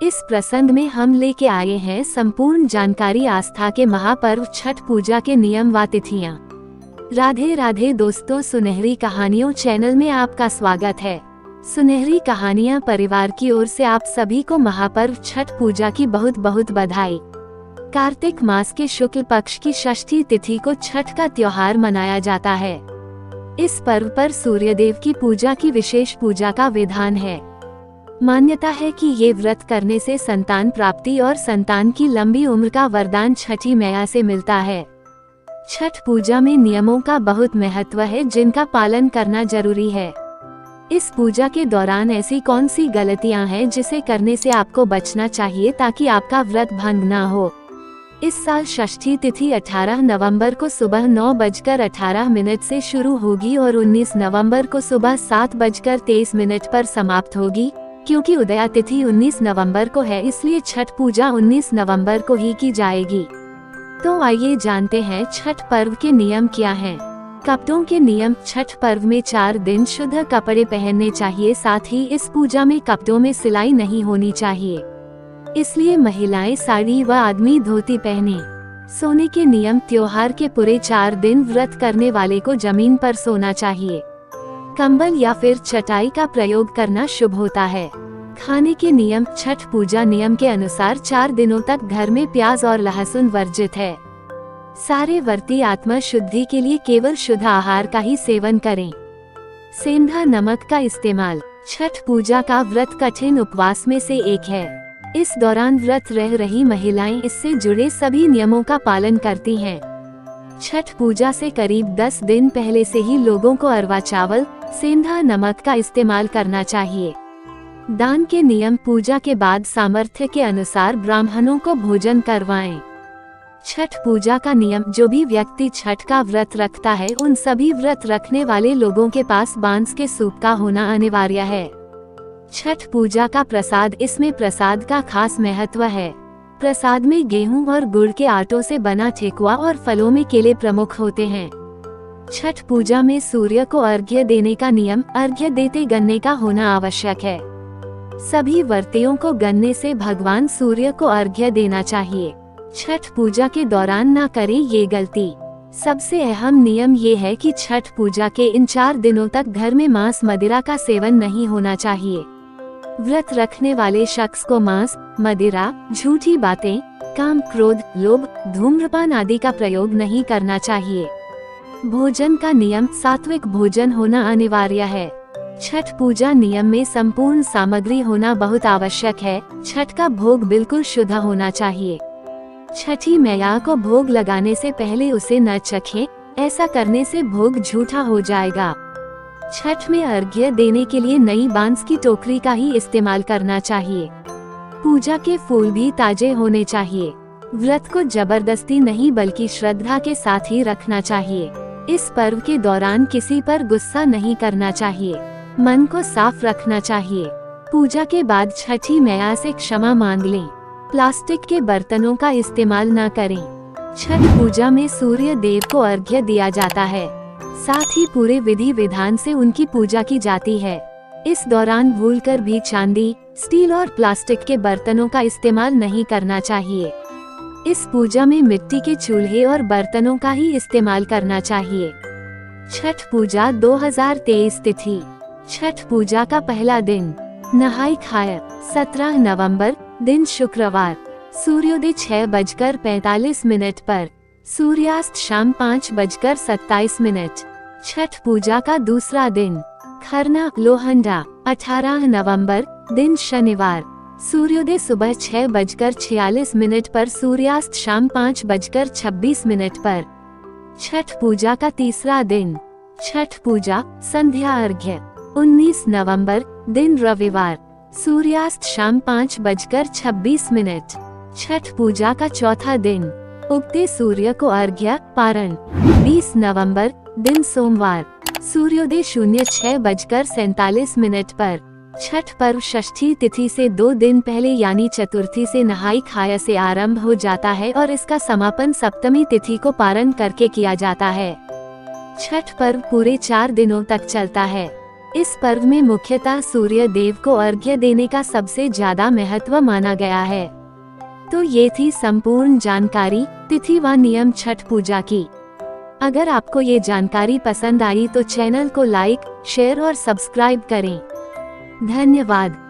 इस प्रसंग में हम लेके आए हैं संपूर्ण जानकारी आस्था के महापर्व छठ पूजा के नियम व तिथियाँ। राधे राधे दोस्तों, सुनहरी कहानियों चैनल में आपका स्वागत है। सुनहरी कहानियाँ परिवार की ओर से आप सभी को महापर्व छठ पूजा की बहुत बहुत बधाई। कार्तिक मास के शुक्ल पक्ष की षष्ठी तिथि को छठ का त्योहार मनाया जाता है। इस पर्व पर सूर्यदेव की पूजा की विशेष पूजा का विधान है। मान्यता है कि ये व्रत करने से संतान प्राप्ति और संतान की लंबी उम्र का वरदान छठी मैया से मिलता है। छठ पूजा में नियमों का बहुत महत्व है जिनका पालन करना जरूरी है। इस पूजा के दौरान ऐसी कौन सी गलतियां हैं जिसे करने से आपको बचना चाहिए ताकि आपका व्रत भंग ना हो। इस साल षष्ठी तिथि 18 नवंबर को सुबह 9:18 से शुरू होगी और 19 नवंबर को सुबह 7:23 पर समाप्त होगी। क्योंकि उदया तिथि 19 नवंबर को है, इसलिए छठ पूजा 19 नवंबर को ही की जाएगी। तो आइए जानते हैं छठ पर्व के नियम क्या हैं। कपड़ों के नियम। छठ पर्व में 4 दिन शुद्ध कपड़े पहनने चाहिए। साथ ही इस पूजा में कपड़ों में सिलाई नहीं होनी चाहिए, इसलिए महिलाएं साड़ी व आदमी धोती पहने। सोने के नियम। त्योहार के पूरे 4 दिन व्रत करने वाले को जमीन पर सोना चाहिए। कंबल या फिर चटाई का प्रयोग करना शुभ होता है। खाने के नियम। छठ पूजा नियम के अनुसार 4 दिनों तक घर में प्याज और लहसुन वर्जित है। सारे व्रती आत्मा शुद्धि के लिए केवल शुद्ध आहार का ही सेवन करें। सेंधा नमक का इस्तेमाल। छठ पूजा का व्रत कठिन उपवास में से एक है। इस दौरान व्रत रह रही महिलाएं इससे जुड़े सभी नियमों का पालन करती हैं। छठ पूजा से करीब 10 दिन पहले से ही लोगों को अरवा चावल, सेंधा नमक का इस्तेमाल करना चाहिए। दान के नियम। पूजा के बाद सामर्थ्य के अनुसार ब्राह्मणों को भोजन करवाएं। छठ पूजा का नियम। जो भी व्यक्ति छठ का व्रत रखता है उन सभी व्रत रखने वाले लोगों के पास बांस के सूप का होना अनिवार्य है। छठ पूजा का प्रसाद। इसमें प्रसाद का खास महत्व है। प्रसाद में गेहूं और गुड़ के आटों से बना ठेकुआ और फलों में केले प्रमुख होते हैं। छठ पूजा में सूर्य को अर्घ्य देने का नियम। अर्घ्य देते गन्ने का होना आवश्यक है। सभी व्रतियों को गन्ने से भगवान सूर्य को अर्घ्य देना चाहिए। छठ पूजा के दौरान न करें ये गलती। सबसे अहम नियम ये है कि छठ पूजा के इन 4 दिनों तक घर में मांस मदिरा का सेवन नहीं होना चाहिए। व्रत रखने वाले शख्स को मांस, मदिरा, झूठी बातें, काम, क्रोध, लोभ, धूम्रपान आदि का प्रयोग नहीं करना चाहिए। भोजन का नियम। सात्विक भोजन होना अनिवार्य है। छठ पूजा नियम में संपूर्ण सामग्री होना बहुत आवश्यक है। छठ का भोग बिल्कुल शुद्ध होना चाहिए। छठी मैया को भोग लगाने से पहले उसे न चखें, ऐसा करने से भोग झूठा हो जाएगा। छठ में अर्घ्य देने के लिए नई बांस की टोकरी का ही इस्तेमाल करना चाहिए। पूजा के फूल भी ताजे होने चाहिए। व्रत को जबरदस्ती नहीं बल्कि श्रद्धा के साथ ही रखना चाहिए। इस पर्व के दौरान किसी पर गुस्सा नहीं करना चाहिए। मन को साफ रखना चाहिए। पूजा के बाद छठी मैया से क्षमा मांग लें। प्लास्टिक के बर्तनों का इस्तेमाल न करें। छठ पूजा में सूर्य देव को अर्घ्य दिया जाता है। साथ ही पूरे विधि विधान से उनकी पूजा की जाती है। इस दौरान भूलकर भी चांदी, स्टील और प्लास्टिक के बर्तनों का इस्तेमाल नहीं करना चाहिए। इस पूजा में मिट्टी के चूल्हे और बर्तनों का ही इस्तेमाल करना चाहिए। छठ पूजा 2023 तिथि। छठ पूजा का पहला दिन। नहाय खाय। 17 नवंबर, दिन शुक्रवार। सूर्योदय 6:45 पर। सूर्यास्त शाम 5:27। छठ पूजा का दूसरा दिन। खरना लोहंडा। 18 नवंबर, दिन शनिवार। सूर्योदय सुबह 6:46 पर। सूर्यास्त शाम 5:26 पर। छठ पूजा का तीसरा दिन। छठ पूजा संध्या अर्घ्य। 19 नवंबर, दिन रविवार। सूर्यास्त शाम 5:26। छठ पूजा का चौथा दिन। उगते सूर्य को अर्घ्य पारण। 20 नवंबर, दिन सोमवार। सूर्योदय 06:47 पर। छठ पर्व षष्ठी तिथि से 2 दिन पहले यानी चतुर्थी से नहाई खाया से आरंभ हो जाता है और इसका समापन सप्तमी तिथि को पारण करके किया जाता है। छठ पर्व पूरे 4 दिनों तक चलता है। इस पर्व में मुख्यतः सूर्य देव को अर्घ्य देने का सबसे ज्यादा महत्व माना गया है। तो ये थी संपूर्ण जानकारी तिथि व नियम छठ पूजा की। अगर आपको ये जानकारी पसंद आई तो चैनल को लाइक, शेयर और सब्सक्राइब करें। धन्यवाद।